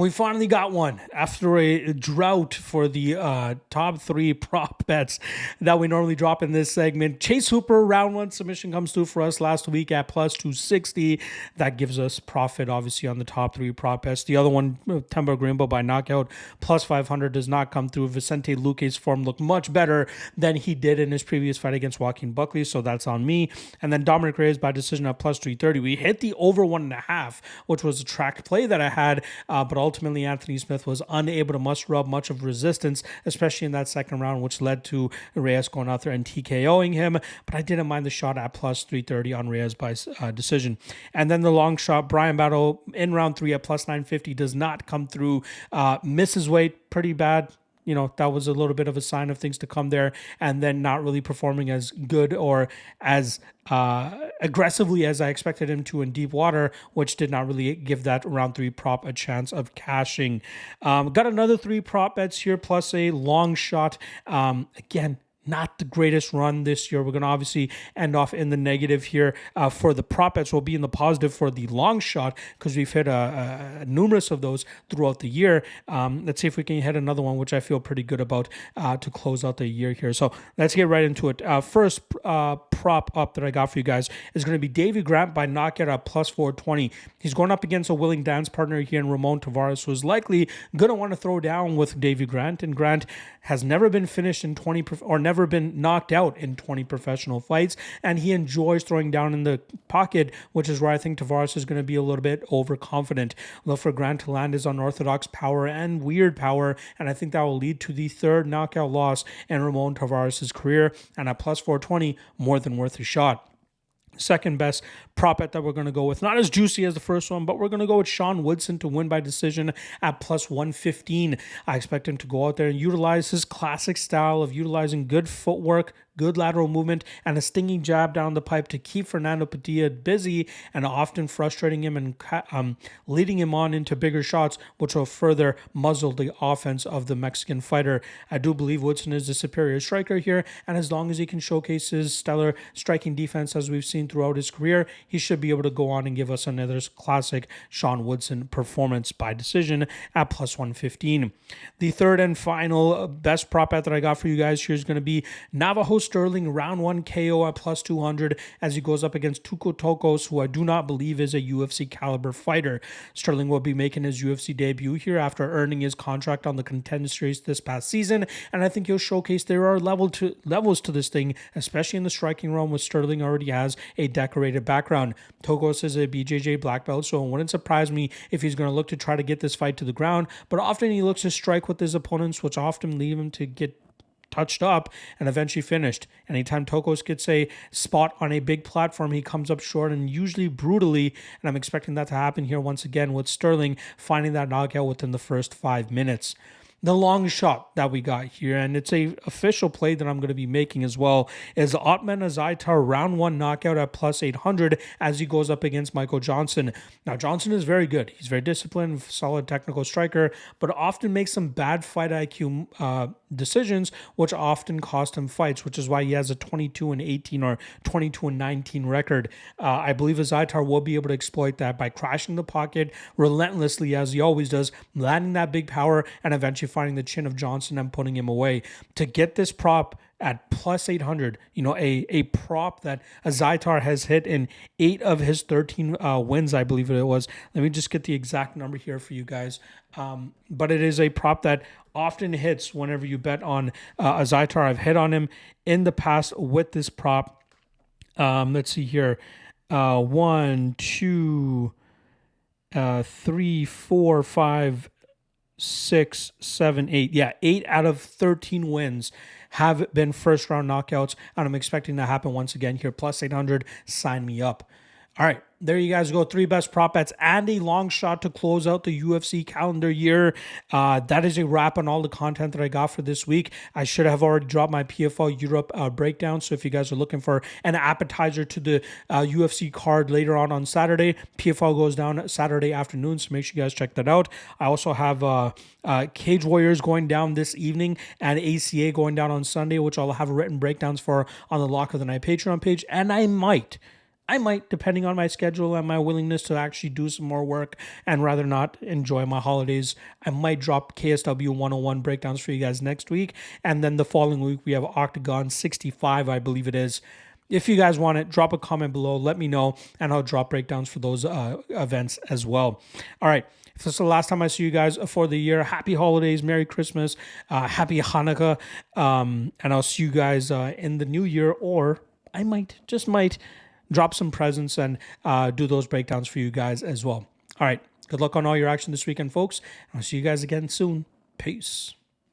We finally got one after a drought for the top three prop bets that we normally drop in this segment. Chase Hooper, round one submission comes through for us last week at plus 260. That gives us profit, obviously, on the top three prop bets. The other one, Temba Grimbo by knockout, plus 500, does not come through. Vicente Luque's form looked much better than he did in his previous fight against Joaquin Buckley, so that's on me. And then Dominic Reyes by decision at plus 330. We hit the over 1.5, which was a track play that I had, but ultimately Anthony Smith was unable to muster up much of resistance, especially in that second round, which led to Reyes going out there and TKOing him. But I didn't mind the shot at plus 330 on Reyes by decision. And then the long shot, Brian Battle in round three at plus 950 does not come through. Misses weight pretty bad. You know, that was a little bit of a sign of things to come there, and then not really performing as good or as aggressively as I expected him to in deep water, which did not really give that round three prop a chance of cashing. Got another three prop bets here, plus a long shot. Again, not the greatest run this year. We're going to obviously end off in the negative here for the prop bets. We'll be in the positive for the long shot because we've hit numerous of those throughout the year. Let's see if we can hit another one, which I feel pretty good about to close out the year here. So let's get right into it. First prop up that I got for you guys is going to be Davy Grant by knockout at plus 420. He's going up against a willing dance partner here in Ramon Tavares, who is likely going to want to throw down with Davy Grant. And Grant has never been finished in 20 or never been knocked out in 20 professional fights, and he enjoys throwing down in the pocket, which is where I think Tavares is going to be a little bit overconfident. Look for Grant to land his unorthodox power and weird power, and I think that will lead to the third knockout loss in Ramon Tavares' career, and at plus 420, more than worth a shot. Second best prop bet that we're going to go with, not as juicy as the first one, but we're going to go with Sean Woodson to win by decision at plus 115. I expect him to go out there and utilize his classic style of utilizing good footwork, good lateral movement, and a stinging jab down the pipe to keep Fernando Padilla busy and often frustrating him and leading him on into bigger shots, which will further muzzle the offense of the Mexican fighter. I do believe Woodson is the superior striker here, and as long as he can showcase his stellar striking defense as we've seen throughout his career, he should be able to go on and give us another classic Sean Woodson performance by decision at plus 115. The third and final best prop bet that I got for you guys here is going to be Navajo Sterling round one KO at plus 200 as he goes up against Tuco Tokos, who I do not believe is a UFC caliber fighter. Sterling will be making his UFC debut here after earning his contract on the Contender Series this past season, and I think he'll showcase there are levels to this thing, especially in the striking realm, which Sterling already has a decorated background. Tokos is a BJJ black belt, so it wouldn't surprise me if he's going to look to try to get this fight to the ground, but often he looks to strike with his opponents, which often leave him to get touched up and eventually finished. Anytime Tokos gets a spot on a big platform, he comes up short and usually brutally, and I'm expecting that to happen here once again with Sterling finding that knockout within the first 5 minutes. The long shot that we got here, and it's a official play that I'm going to be making as well, is Otman Azaitar round one knockout at plus 800 as he goes up against Michael Johnson. Now, Johnson is very good. He's very disciplined, solid technical striker, but often makes some bad fight IQ decisions, which often cost him fights, which is why he has a 22-18 or 22-19 record. I believe Azaitar will be able to exploit that by crashing the pocket relentlessly, as he always does, landing that big power, and eventually finding the chin of Johnson and putting him away. To get this prop at plus 800, a prop that Azaitar has hit in 8 of his 13 wins, I believe it was. Let me just get the exact number here for you guys. But it is a prop that often hits whenever you bet on Azaitar. I've hit on him in the past with this prop. Let's see here. 1, 2, 3, 4, 5, 6, 7, 8. Yeah, 8 out of 13 wins have been first round knockouts, and I'm expecting that to happen once again here. Plus 800, sign me up. All right, there you guys go. 3 best prop bets and a long shot to close out the UFC calendar year. That is a wrap on all the content that I got for this week. I should have already dropped my PFL Europe breakdown. So if you guys are looking for an appetizer to the UFC card later on Saturday, PFL goes down Saturday afternoon. So make sure you guys check that out. I also have Cage Warriors going down this evening and ACA going down on Sunday, which I'll have written breakdowns for on the Lock of the Night Patreon page. And I might I might, depending on my schedule and my willingness to actually do some more work and rather not enjoy my holidays, I might drop KSW 101 breakdowns for you guys next week. And then the following week, we have Octagon 65, I believe it is. If you guys want it, drop a comment below. Let me know, and I'll drop breakdowns for those events as well. All right. If this is the last time I see you guys for the year, happy holidays, Merry Christmas, happy Hanukkah, and I'll see you guys in the new year, or I might drop some presents and do those breakdowns for you guys as well. All right. Good luck on all your action this weekend, folks. I'll see you guys again soon. Peace.